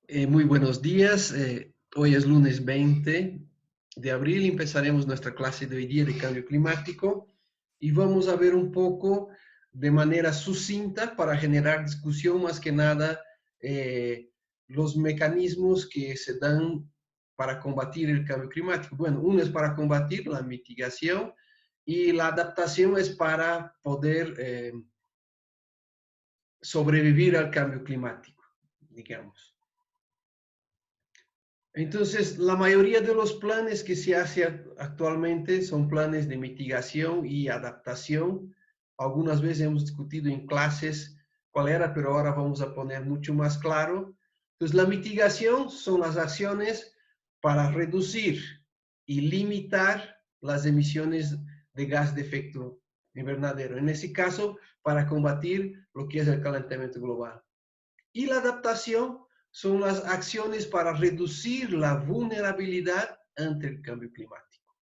Muy buenos días. Hoy es lunes 20 de abril. Empezaremos nuestra clase de hoy día de cambio climático y vamos a ver un poco de manera sucinta para generar discusión más que nada los mecanismos que se dan para combatir el cambio climático. Bueno, uno es para combatir la mitigación y la adaptación es para poder sobrevivir al cambio climático, digamos. Entonces, la mayoría de los planes que se hace actualmente son planes de mitigación y adaptación. Algunas veces hemos discutido en clases cuál era, pero ahora vamos a poner mucho más claro. Entonces, la mitigación son las acciones para reducir y limitar las emisiones de gas de efecto invernadero. En ese caso, para combatir lo que es el calentamiento global. Y la adaptación son las acciones para reducir la vulnerabilidad ante el cambio climático.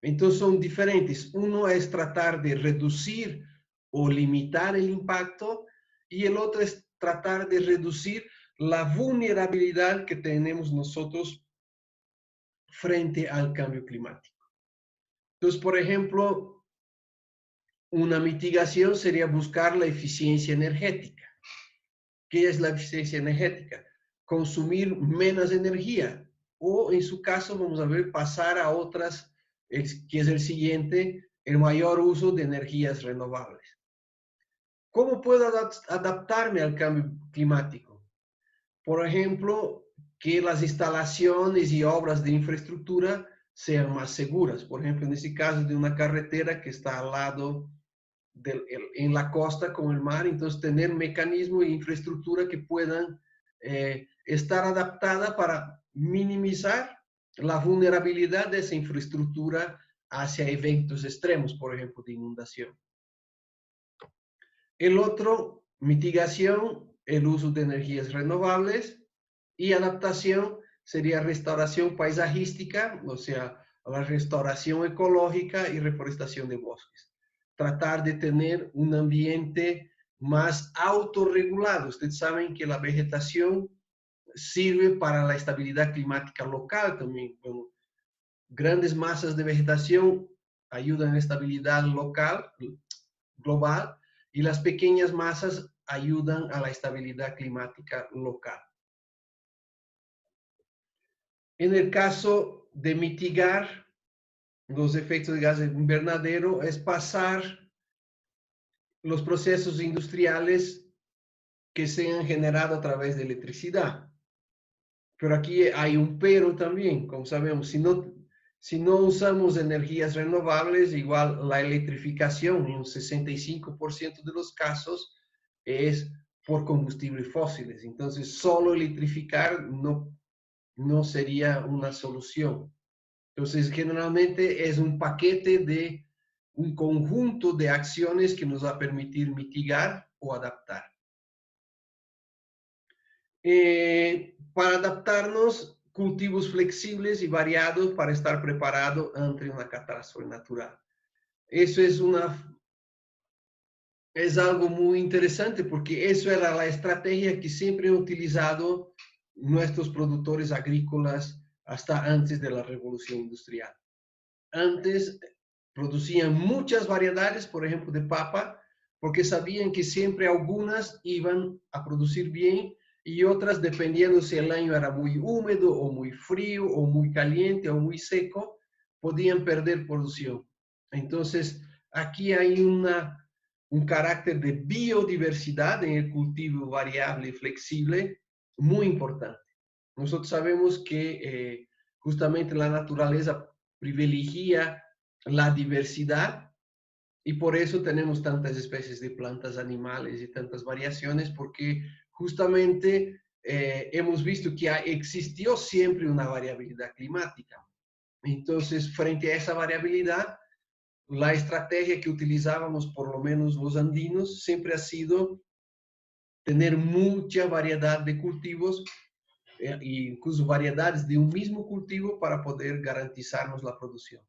Entonces son diferentes. Uno es tratar de reducir o limitar el impacto y el otro es tratar de reducir la vulnerabilidad que tenemos nosotros frente al cambio climático. Entonces, por ejemplo, una mitigación sería buscar la eficiencia energética. ¿Qué es la eficiencia energética? Consumir menos energía o en su caso vamos a ver pasar a otras, que es el siguiente, el mayor uso de energías renovables. ¿Cómo puedo adaptarme al cambio climático? Por ejemplo, que las instalaciones y obras de infraestructura sean más seguras. Por ejemplo, en este caso de una carretera que está al lado en la costa con el mar, entonces tener mecanismos e infraestructura que puedan estar adaptada para minimizar la vulnerabilidad de esa infraestructura hacia eventos extremos, por ejemplo, de inundación. El otro, mitigación, el uso de energías renovables y adaptación sería restauración paisajística, o sea, la restauración ecológica y reforestación de bosques. Tratar de tener un ambiente más autorregulado. Ustedes saben que la vegetación sirve para la estabilidad climática local también. Bueno, grandes masas de vegetación ayudan a la estabilidad local, global, y las pequeñas masas ayudan a la estabilidad climática local. En el caso de mitigar los efectos de gas invernadero es pasar los procesos industriales que se han generado a través de electricidad. Pero aquí hay un pero también, como sabemos, si no usamos energías renovables, igual la electrificación en un 65% de los casos es por combustibles fósiles. Entonces, solo electrificar no sería una solución. Entonces, generalmente es un paquete de un conjunto de acciones que nos va a permitir mitigar o adaptar. Para adaptarnos, cultivos flexibles y variados para estar preparado ante una catástrofe natural. Eso es algo muy interesante porque eso era la estrategia que siempre han utilizado nuestros productores agrícolas hasta antes de la revolución industrial. Antes producían muchas variedades, por ejemplo, de papa, porque sabían que siempre algunas iban a producir bien y otras, dependiendo si el año era muy húmedo o muy frío o muy caliente o muy seco, podían perder producción. Entonces, aquí hay un carácter de biodiversidad en el cultivo variable y flexible muy importante. Nosotros sabemos que justamente la naturaleza privilegia la diversidad y por eso tenemos tantas especies de plantas, animales y tantas variaciones, porque justamente hemos visto que existió siempre una variabilidad climática. Entonces, frente a esa variabilidad, la estrategia que utilizábamos, por lo menos los andinos, siempre ha sido tener mucha variedad de cultivos e incluso variedades de un mismo cultivo para poder garantizarnos la producción.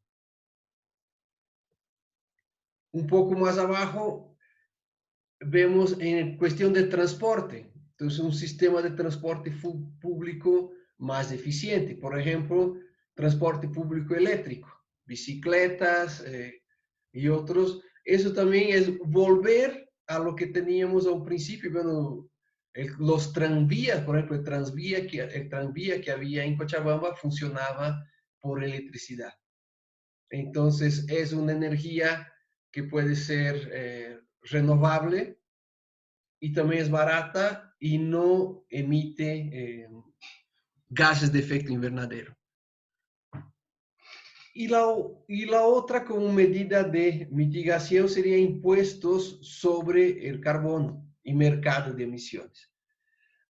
Un poco más abajo vemos en cuestión de transporte. Entonces, un sistema de transporte público más eficiente. Por ejemplo, transporte público eléctrico, bicicletas y otros. Eso también es volver a lo que teníamos a un principio. Bueno, los tranvías, por ejemplo, el tranvía que había en Cochabamba funcionaba por electricidad. Entonces, es una energía que puede ser renovable y también es barata y no emite gases de efecto invernadero. Y la otra como medida de mitigación sería impuestos sobre el carbono y mercado de emisiones.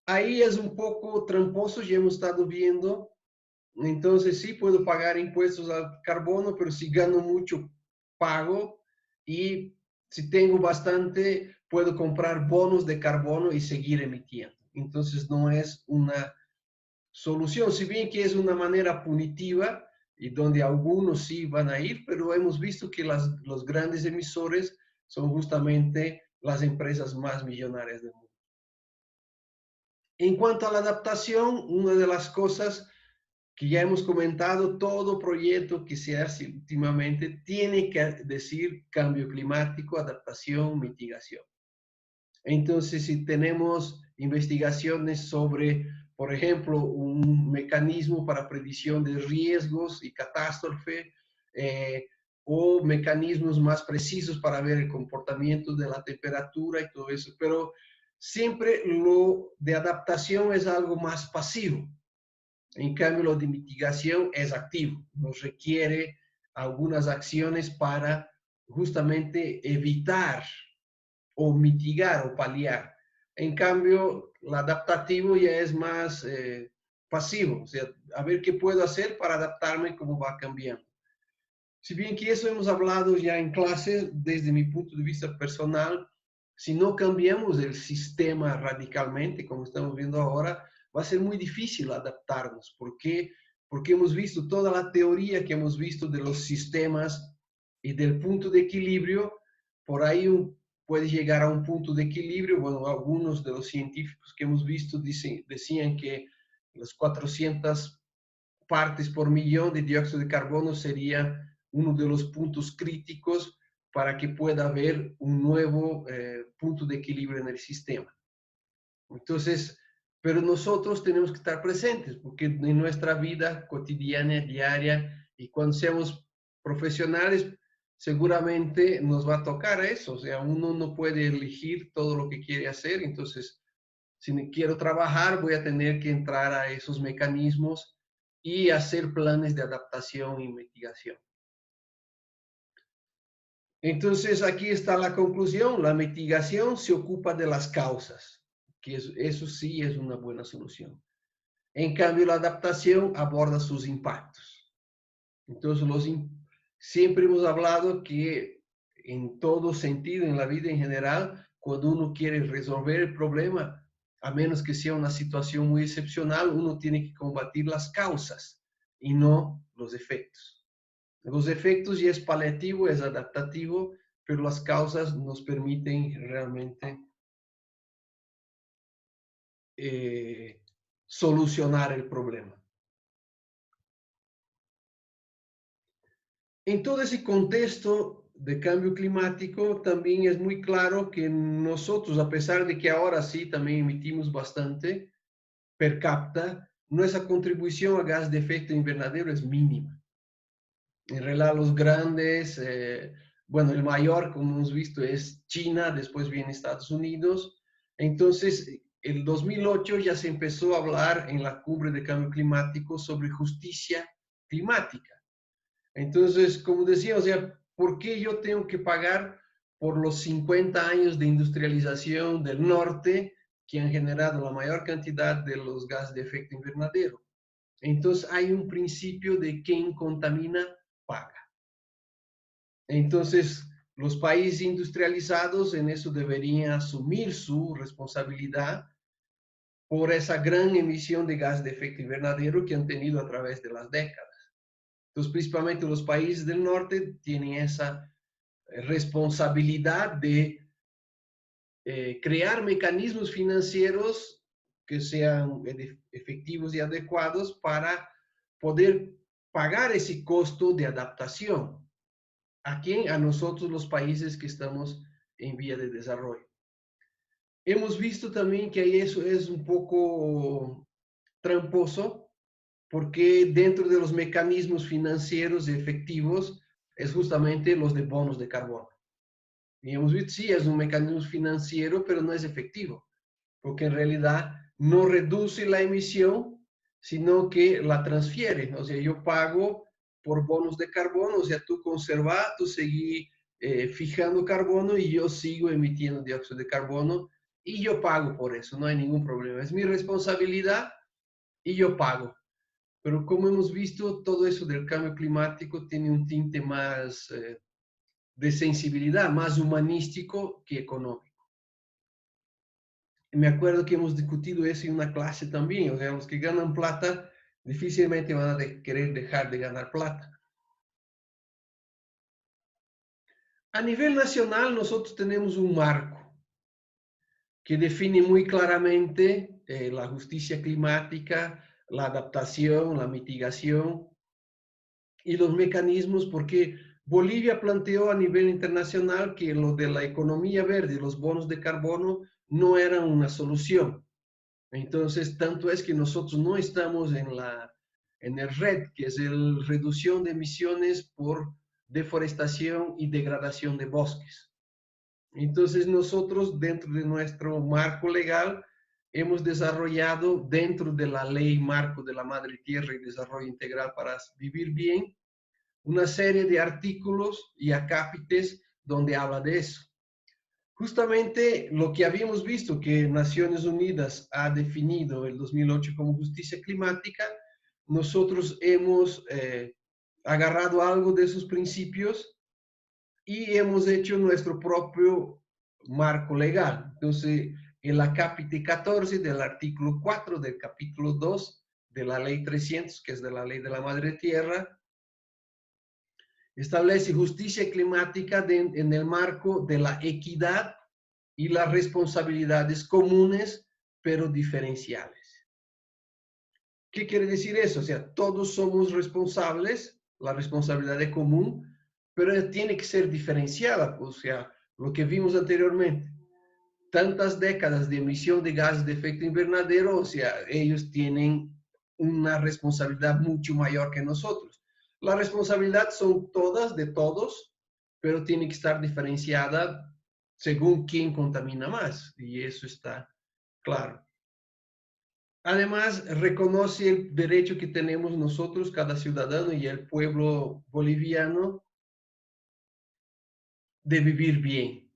Ahí es un poco tramposo, ya hemos estado viendo. Entonces sí puedo pagar impuestos al carbono, pero si gano mucho, pago. Y si tengo bastante, puedo comprar bonos de carbono y seguir emitiendo. Entonces no es una solución, si bien que es una manera punitiva y donde algunos sí van a ir, pero hemos visto que los grandes emisores son justamente las empresas más millonarias del mundo. En cuanto a la adaptación, una de las cosas que ya hemos comentado, todo proyecto que se hace últimamente tiene que decir cambio climático, adaptación, mitigación. Entonces, si tenemos investigaciones sobre, por ejemplo, un mecanismo para predicción de riesgos y catástrofe, o mecanismos más precisos para ver el comportamiento de la temperatura y todo eso, pero siempre lo de adaptación es algo más pasivo. En cambio, lo de mitigación es activo, nos requiere algunas acciones para justamente evitar o mitigar o paliar. En cambio, el adaptativo ya es más pasivo, o sea, a ver qué puedo hacer para adaptarme cómo va cambiando. Si bien que eso hemos hablado ya en clase, desde mi punto de vista personal, si no cambiamos el sistema radicalmente, como estamos viendo ahora, va a ser muy difícil adaptarnos. ¿Por qué? Porque hemos visto toda la teoría que hemos visto de los sistemas y del punto de equilibrio. Por ahí puede llegar a un punto de equilibrio. Bueno, algunos de los científicos que hemos visto decían que las 400 partes por millón de dióxido de carbono sería uno de los puntos críticos para que pueda haber un nuevo punto de equilibrio en el sistema. Entonces, pero nosotros tenemos que estar presentes, porque en nuestra vida cotidiana, diaria, y cuando seamos profesionales, seguramente nos va a tocar eso. O sea, uno no puede elegir todo lo que quiere hacer. Entonces, si quiero trabajar, voy a tener que entrar a esos mecanismos y hacer planes de adaptación y mitigación. Entonces, aquí está la conclusión. La mitigación se ocupa de las causas, que eso sí es una buena solución. En cambio, la adaptación aborda sus impactos. Entonces, siempre hemos hablado que en todo sentido, en la vida en general, cuando uno quiere resolver el problema, a menos que sea una situación muy excepcional, uno tiene que combatir las causas y no los efectos. Los efectos ya es paliativo, es adaptativo, pero las causas nos permiten realmente solucionar el problema. En todo ese contexto de cambio climático, también es muy claro que nosotros, a pesar de que ahora sí también emitimos bastante per cápita, nuestra contribución a gas de efecto invernadero es mínima. En realidad, los grandes, bueno, el mayor, como hemos visto, es China, después viene Estados Unidos. Entonces, el 2008 ya se empezó a hablar en la cumbre de cambio climático sobre justicia climática. Entonces, como decía, o sea, ¿por qué yo tengo que pagar por los 50 años de industrialización del norte que han generado la mayor cantidad de los gases de efecto invernadero? Entonces, hay un principio de quien contamina, paga. Entonces, los países industrializados en eso deberían asumir su responsabilidad por esa gran emisión de gases de efecto invernadero que han tenido a través de las décadas. Entonces, principalmente los países del norte tienen esa responsabilidad de crear mecanismos financieros que sean efectivos y adecuados para poder pagar ese costo de adaptación. ¿A quién? A nosotros los países que estamos en vía de desarrollo. Hemos visto también que eso es un poco tramposo porque dentro de los mecanismos financieros efectivos es justamente los de bonos de carbono. Y hemos visto, sí, es un mecanismo financiero, pero no es efectivo, porque en realidad no reduce la emisión, sino que la transfiere. O sea, yo pago por bonos de carbono, o sea, tú conservas, tú seguís fijando carbono y yo sigo emitiendo dióxido de carbono y yo pago por eso, no hay ningún problema. Es mi responsabilidad y yo pago. Pero como hemos visto, todo eso del cambio climático tiene un tinte más de sensibilidad, más humanístico que económico. Me acuerdo que hemos discutido eso en una clase también, o sea, los que ganan plata difícilmente van a querer dejar de ganar plata. A nivel nacional, nosotros tenemos un marco que define muy claramente la justicia climática, la adaptación, la mitigación y los mecanismos, porque Bolivia planteó a nivel internacional que lo de la economía verde, los bonos de carbono, no eran una solución. Entonces, tanto es que nosotros no estamos en el RED, que es el reducción de emisiones por deforestación y degradación de bosques. Entonces, nosotros dentro de nuestro marco legal hemos desarrollado dentro de la ley marco de la Madre Tierra y Desarrollo Integral para Vivir Bien una serie de artículos y acápites donde habla de eso. Justamente lo que habíamos visto que Naciones Unidas ha definido el 2008 como justicia climática, nosotros hemos agarrado algo de esos principios y hemos hecho nuestro propio marco legal. Entonces, el acápite 14 del artículo 4 del capítulo 2 de la ley 300, que es de la ley de la Madre Tierra, establece justicia climática en el marco de la equidad y las responsabilidades comunes, pero diferenciales. ¿Qué quiere decir eso? O sea, todos somos responsables, la responsabilidad es común, pero tiene que ser diferenciada. O sea, lo que vimos anteriormente, tantas décadas de emisión de gases de efecto invernadero, o sea, ellos tienen una responsabilidad mucho mayor que nosotros. La responsabilidad son todas de todos, pero tiene que estar diferenciada según quién contamina más, y eso está claro. Además, reconoce el derecho que tenemos nosotros, cada ciudadano y el pueblo boliviano, de vivir bien.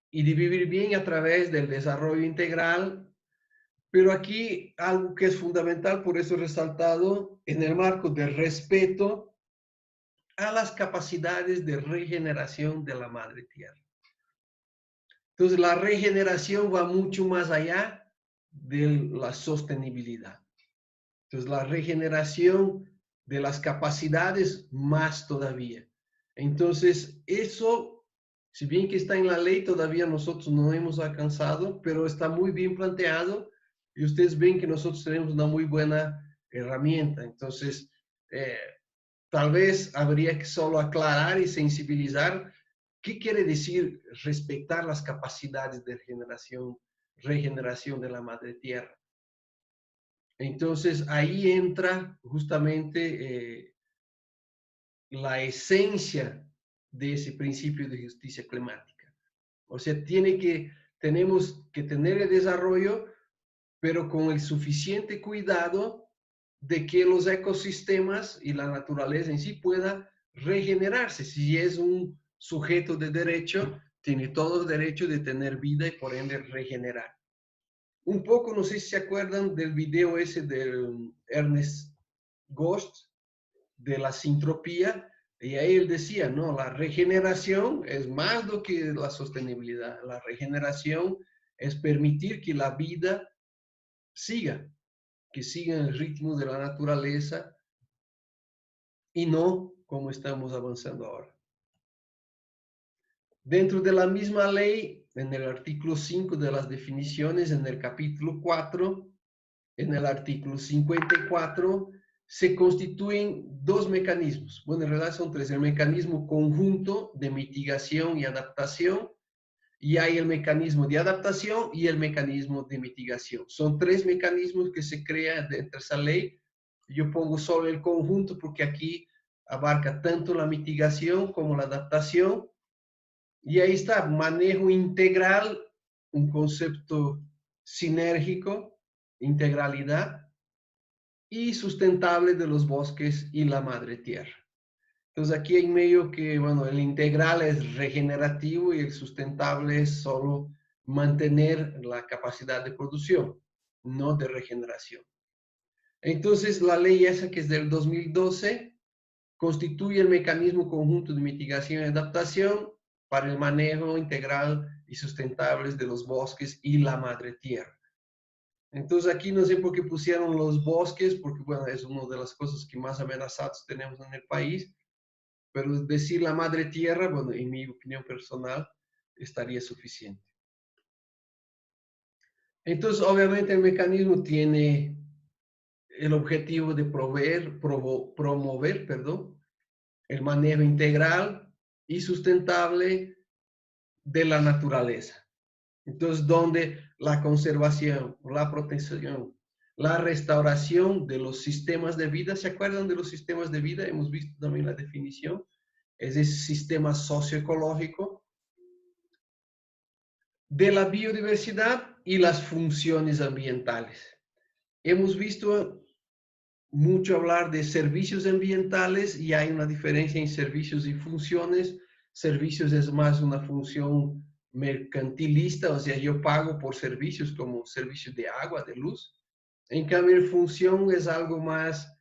Y de vivir bien a través del desarrollo integral. Pero aquí algo que es fundamental, por eso resaltado, en el marco del respeto a las capacidades de regeneración de la madre tierra. Entonces, la regeneración va mucho más allá de la sostenibilidad. Entonces, la regeneración de las capacidades más todavía. Entonces, eso, si bien que está en la ley, todavía nosotros no hemos alcanzado, pero está muy bien planteado y ustedes ven que nosotros tenemos una muy buena herramienta. Entonces, tal vez habría que solo aclarar y sensibilizar qué quiere decir respetar las capacidades de regeneración de la madre tierra. Entonces ahí entra justamente la esencia de ese principio de justicia climática. O sea, tenemos que tener el desarrollo, pero con el suficiente cuidado de que los ecosistemas y la naturaleza en sí pueda regenerarse. Si es un sujeto de derecho, tiene todo el derecho de tener vida y por ende regenerar. Un poco, no sé si se acuerdan del video ese de Ernest Ghost, de la sintropía, y ahí él decía, no, la regeneración es más do que la sostenibilidad. La regeneración es permitir que la vida siga, que siga el ritmo de la naturaleza y no como estamos avanzando ahora. Dentro de la misma ley en el artículo 5 de las definiciones, en el capítulo 4, en el artículo 54, se constituyen dos mecanismos. Bueno, en realidad son tres. El mecanismo conjunto de mitigación y adaptación, y hay el mecanismo de adaptación y el mecanismo de mitigación. Son tres mecanismos que se crean dentro de esa ley. Yo pongo solo el conjunto porque aquí abarca tanto la mitigación como la adaptación. Y ahí está, manejo integral, un concepto sinérgico, integralidad, y sustentable de los bosques y la madre tierra. Entonces aquí hay medio que, bueno, el integral es regenerativo y el sustentable es solo mantener la capacidad de producción, no de regeneración. Entonces la ley esa que es del 2012 constituye el mecanismo conjunto de mitigación y adaptación para el manejo integral y sustentable de los bosques y la madre tierra. Entonces aquí no sé por qué pusieron los bosques, porque bueno, es una de las cosas que más amenazados tenemos en el país, pero decir la madre tierra, bueno, en mi opinión personal, estaría suficiente. Entonces, obviamente el mecanismo tiene el objetivo de promover, el manejo integral y sustentable de la naturaleza. Entonces, donde la conservación, la protección, la restauración de los sistemas de vida, ¿se acuerdan de los sistemas de vida? Hemos visto también la definición, es ese sistema socioecológico de la biodiversidad y las funciones ambientales. Hemos visto mucho hablar de servicios ambientales y hay una diferencia en servicios y funciones. Servicios es más una función mercantilista, o sea, yo pago por servicios como servicios de agua, de luz. En cambio, función es algo más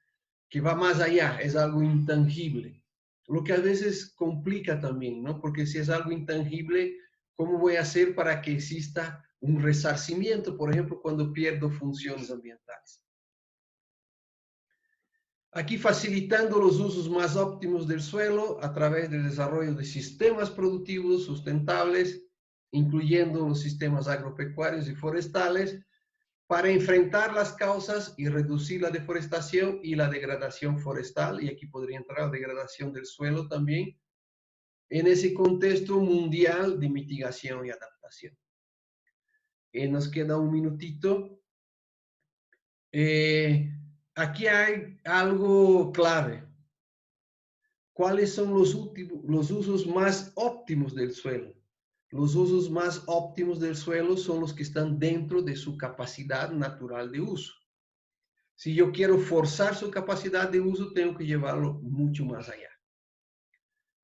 que va más allá, es algo intangible. Lo que a veces complica también, ¿no? Porque si es algo intangible, ¿cómo voy a hacer para que exista un resarcimiento, por ejemplo, cuando pierdo funciones ambientales? Aquí facilitando los usos más óptimos del suelo a través del desarrollo de sistemas productivos sustentables, incluyendo los sistemas agropecuarios y forestales, para enfrentar las causas y reducir la deforestación y la degradación forestal, y aquí podría entrar la degradación del suelo también, en ese contexto mundial de mitigación y adaptación. Nos queda un minutito. Aquí hay algo clave. ¿Cuáles son los usos más óptimos del suelo? Los usos más óptimos del suelo son los que están dentro de su capacidad natural de uso. Si yo quiero forzar su capacidad de uso, tengo que llevarlo mucho más allá.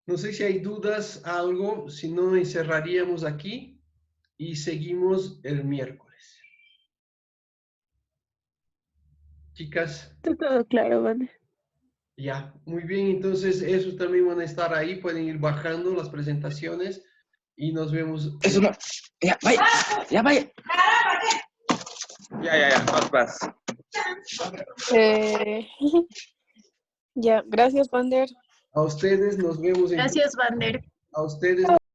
No sé si hay dudas, algo, si no, encerraríamos aquí y seguimos el miércoles. Chicas. Está todo claro, Vander. Ya, muy bien, entonces esos también van a estar ahí, pueden ir bajando las presentaciones y nos vemos. Eso no. Ya, vaya. Ya, vaya. Ya. Vas. Ya, gracias, Vander. A ustedes nos vemos. Gracias, Vander. A ustedes.